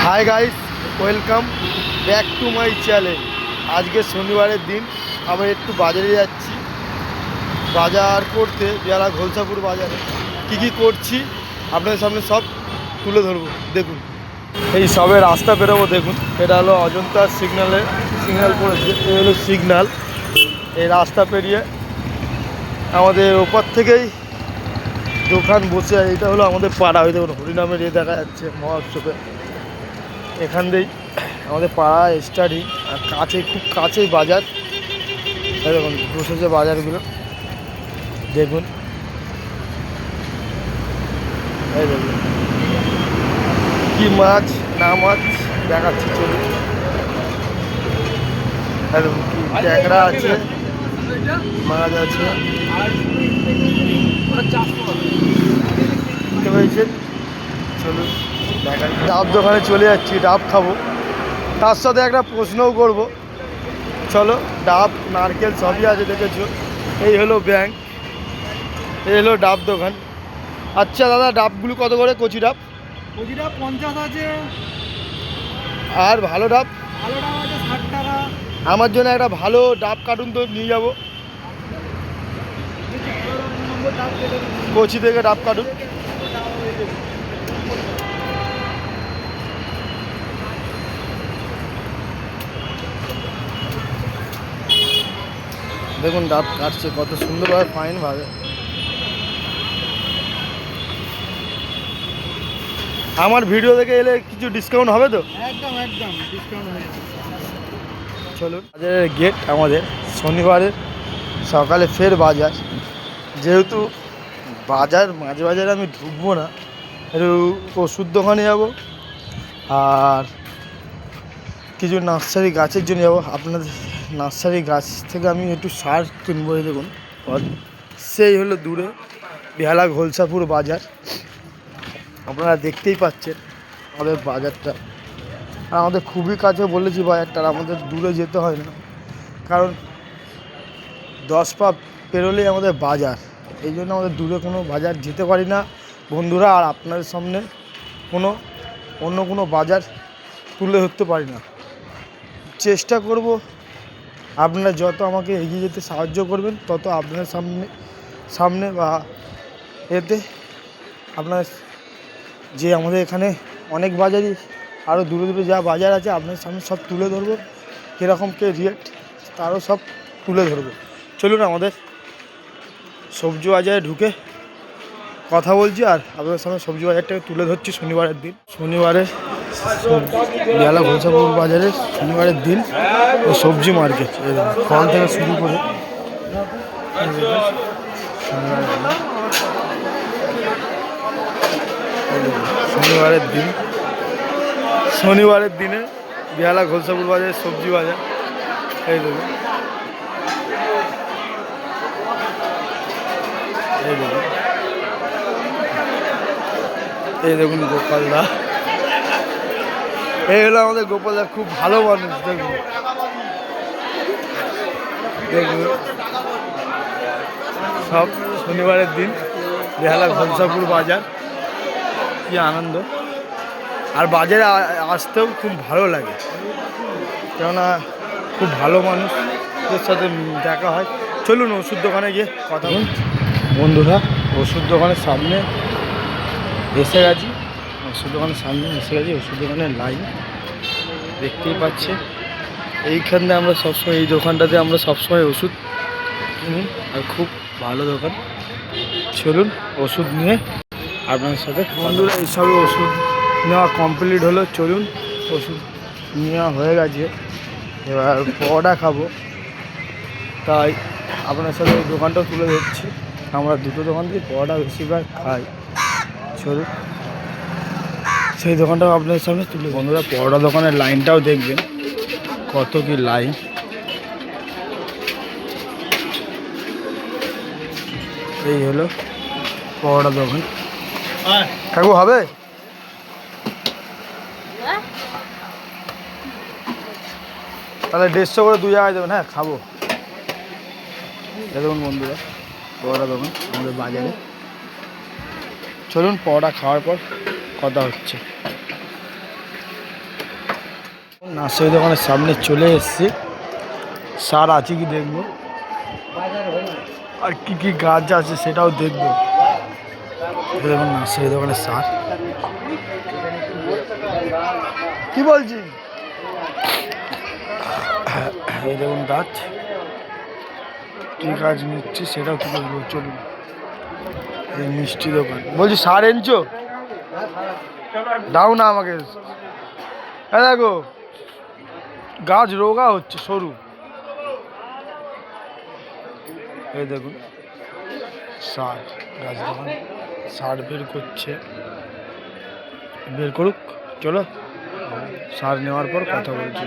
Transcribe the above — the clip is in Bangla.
Hi guys, welcome back to my channel. আজকে শনিবারের দিন, আবার একটু বাজারে যাচ্ছি বাজার করতে। বেলা ঘোলসাপুর বাজারে কি কি করছি আপনাদের সামনে সব তুলে ধরবো। দেখুন, এই সবে রাস্তা বেরোবো। দেখুন, এটা হলো অজন্তা সিগন্যাল পড়েছে। এই হলো সিগন্যাল। এই রাস্তা পেরিয়ে আমাদের ওপর থেকেই দোকান বসে। এইটা হলো আমাদের পাড়া। ওই দেখুন হরিনামের দেখা যাচ্ছে মহোৎসবে। এখান দিয়েই আমাদের পাড়া স্টার্টিং, আর খুব কাছেই বাজার। দেখুন বসেছে বাজারগুলো, দেখুন। এই দেখুন কি মাছ না মাছ দেখাচ্ছি, চলুন। দেখুন কি ট্যাংরা আছে, মাছ আছে, বুঝতে পেরেছেন। চলুন দেখা। ডাব দোকানে চলে যাচ্ছি, ডাব খাবো। তার সাথে একটা প্রশ্নও করব। চলো, ডাব নারকেল সবই আছে, দেখেছো। এই হলো ব্যাংক, এই হলো ডাব দোকান। আচ্ছা দাদা, ডাবগুলো কত করে? কচি ডাব? কচি ডাব 50 আছে, আর ভালো ডাব? ভালো ডাব আছে 60 টাকা। আমার জন্য একটা ভালো ডাব কার্টুন তো নিয়ে যাবো, কচি থেকে ডাব কার্টুন। দেখুন ডাব কাটছে কত সুন্দরভাবে, ফাইনভাবে। আমার ভিডিও দেখে এলে কিছু ডিসকাউন্ট হবে তো? একদম একদম ডিসকাউন্ট হয়ে যাবে। চলুন, বাজারের গেট আমাদের। শনিবারের সকালে ফের বাজার। যেহেতু মাঝে বাজারে আমি ঢুকবো না, একটু ওষুধ দোকানে যাব আর কিছু নার্সারি গাছের জন্য যাবো। আপনাদের নার্সারি গাছ থেকে আমি একটু সার কিনবো। দেখুন সেই হলো দূরে বেহালা ঘোলসাপুর বাজার। আপনারা দেখতেই পাচ্ছেন আমাদের বাজারটা। আর আমাদের খুবই কাছে বলেছি বাজারটা, আমাদের দূরে যেতে হয় না, কারণ 10 পা পেরোলেই আমাদের বাজার। এই জন্য আমাদের দূরে কোনো বাজার যেতে পারি না বন্ধুরা। আর আপনাদের সামনে অন্য কোনো বাজার তুলে ধরতে পারি না। চেষ্টা করব, আপনারা যত আমাকে এগিয়ে যেতে সাহায্য করবেন, তত আপনার সামনে বা এতে আপনার যে আমাদের এখানে অনেক বাজারই, আরও দূরে দূরে যা বাজার আছে আপনার সামনে সব তুলে ধরবো। কীরকম কে রেট তারও সব তুলে ধরবো। চলুন, আমাদের সবজি বাজারে ঢুকে কথা বলছি আর আপনাদের সামনে সবজি বাজারটাকে তুলে ধরছি। শনিবারের দিন, বেহালা ঘোলসাপুর বাজারের শনিবারের দিন ও সবজি মার্কেট। ফল থেকে শুরু করে শনিবারের দিনে বেহালা ঘোলসাপুর বাজারের সবজি বাজার। এই দেখুন, এই দেখুন গোপালদা। এই হলো আমাদের গোপালদা, খুব ভালো মানুষ। দেখুন দেখুন সব শনিবারের দিন বেহালা ঘোলসাপুর বাজার, কি আনন্দ। আর বাজারে আসতেও খুব ভালো লাগে, কেননা খুব ভালো মানুষদের সাথে দেখা হয়। চলুন ওষুধ দোকানে গিয়ে কথা বলুন। বন্ধুরা, ওষুধ দোকানের সামনে এসে গেছি। ওষুধ দোকানের লাইন দেখতেই পাচ্ছে। এইখানে আমরা সবসময়, এই দোকানটাতে আমরা সবসময় ওষুধ কিনি, আর খুব ভালো দোকান। চলুন ওষুধ নিয়ে আপনাদের সাথে। বন্ধুরা, এইসবে ওষুধ নেওয়া কমপ্লিট হলো। চলুন, ওষুধ নেওয়া হয়ে গেছে, এবার পরোটা খাবো, তাই আপনার সাথে ওই দোকানটাও তুলে ধরছি। আমরা দুটো দোকান থেকে পরোটা বেশিরভাগ খাই। চলুন সেই দোকানটাও আপনাদের সামনে তুলে। বন্ধুরা, পরোটা দোকানের লাইনটাও দেখবেন কত কি লাইন। এই হলো পরোটা দোকান। কাকু হবে? তাহলে 150 করে 2 জায়গায় দেবেন। হ্যাঁ, খাবো। দেখুন বন্ধুরা, পরোটা দোকান আমাদের বাজারে। চলুন পরোটা খাওয়ার পর কথা হচ্ছে। নার্সারি দোকানের সামনে চলে এসেছি, সার আছে কি দেখবো, আর কি কি গাছ আছে সেটাও দেখবো। দেখুন নার্সারি দোকানের সার, কি বলছি, এই দেখুন গাছ, কি গাছ নিচ্ছি সেটাও কি বলবো, চলুন। এই মিষ্টি দোকান, বলছি সার এনেছো, দাও না আমাকে। হ্যাঁ দেখো গাছ রোগা হচ্ছে, সরু, এই দেখুন সার, গাছ দোকান সার বের করছে, বের করুক, চলো সার নেওয়ার পর কথা বলছি।